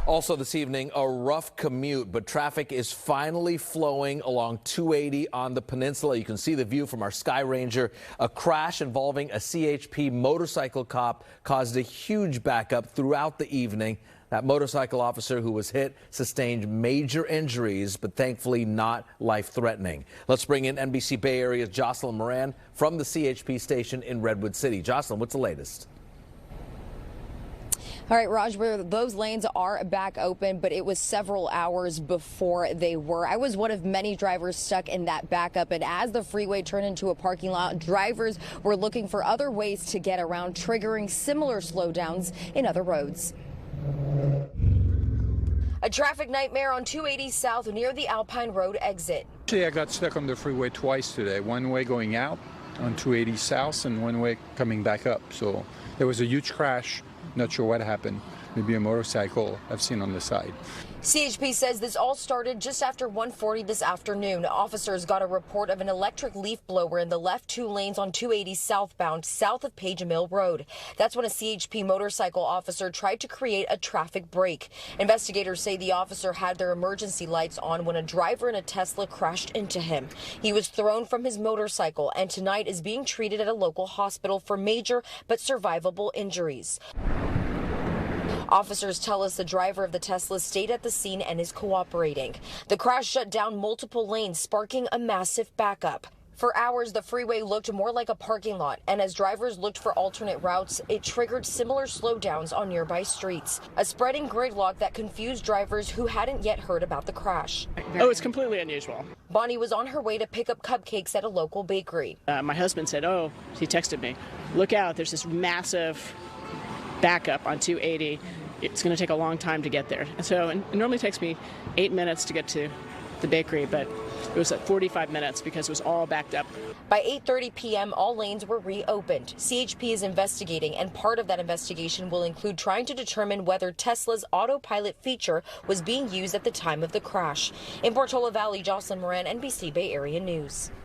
Also this evening, a rough commute, but traffic is finally flowing along 280 on the peninsula. You can see the view from our Sky Ranger. A crash involving a CHP motorcycle cop caused a huge backup throughout the evening. That motorcycle officer who was hit sustained major injuries, but thankfully not life-threatening. Let's bring in NBC Bay Area's Jocelyn Moran from the CHP station in Redwood City. Jocelyn, what's the latest? All right, Raj, those lanes are back open, but it was several hours before they were. I was one of many drivers stuck in that backup, and as the freeway turned into a parking lot, drivers were looking for other ways to get around, triggering similar slowdowns in other roads. A traffic nightmare on 280 South near the Alpine Road exit. Actually, I got stuck on the freeway twice today. One way going out on 280 South and one way coming back up. So there was a huge crash. Not sure what happened. Maybe a motorcycle I've seen on the side. CHP says this all started just after 1:40 this afternoon. Officers got a report of an electric leaf blower in the left two lanes on 280 southbound, south of Page Mill Road. That's when a CHP motorcycle officer tried to create a traffic break. Investigators say the officer had their emergency lights on when a driver in a Tesla crashed into him. He was thrown from his motorcycle and tonight is being treated at a local hospital for major but survivable injuries. Officers tell us the driver of the Tesla stayed at the scene and is cooperating. The crash shut down multiple lanes, sparking a massive backup. For hours, the freeway looked more like a parking lot, and as drivers looked for alternate routes, it triggered similar slowdowns on nearby streets, a spreading gridlock that confused drivers who hadn't yet heard about the crash. Oh, it's completely unusual. Bonnie was on her way to pick up cupcakes at a local bakery. My husband said, he texted me, look out, there's this massive backup on 280. It's going to take a long time to get there. So it normally takes me 8 minutes to get to the bakery, but it was at 45 minutes because it was all backed up. By 8:30 p.m., all lanes were reopened. CHP is investigating, and part of that investigation will include trying to determine whether Tesla's autopilot feature was being used at the time of the crash. In Portola Valley, Jocelyn Moran, NBC Bay Area News.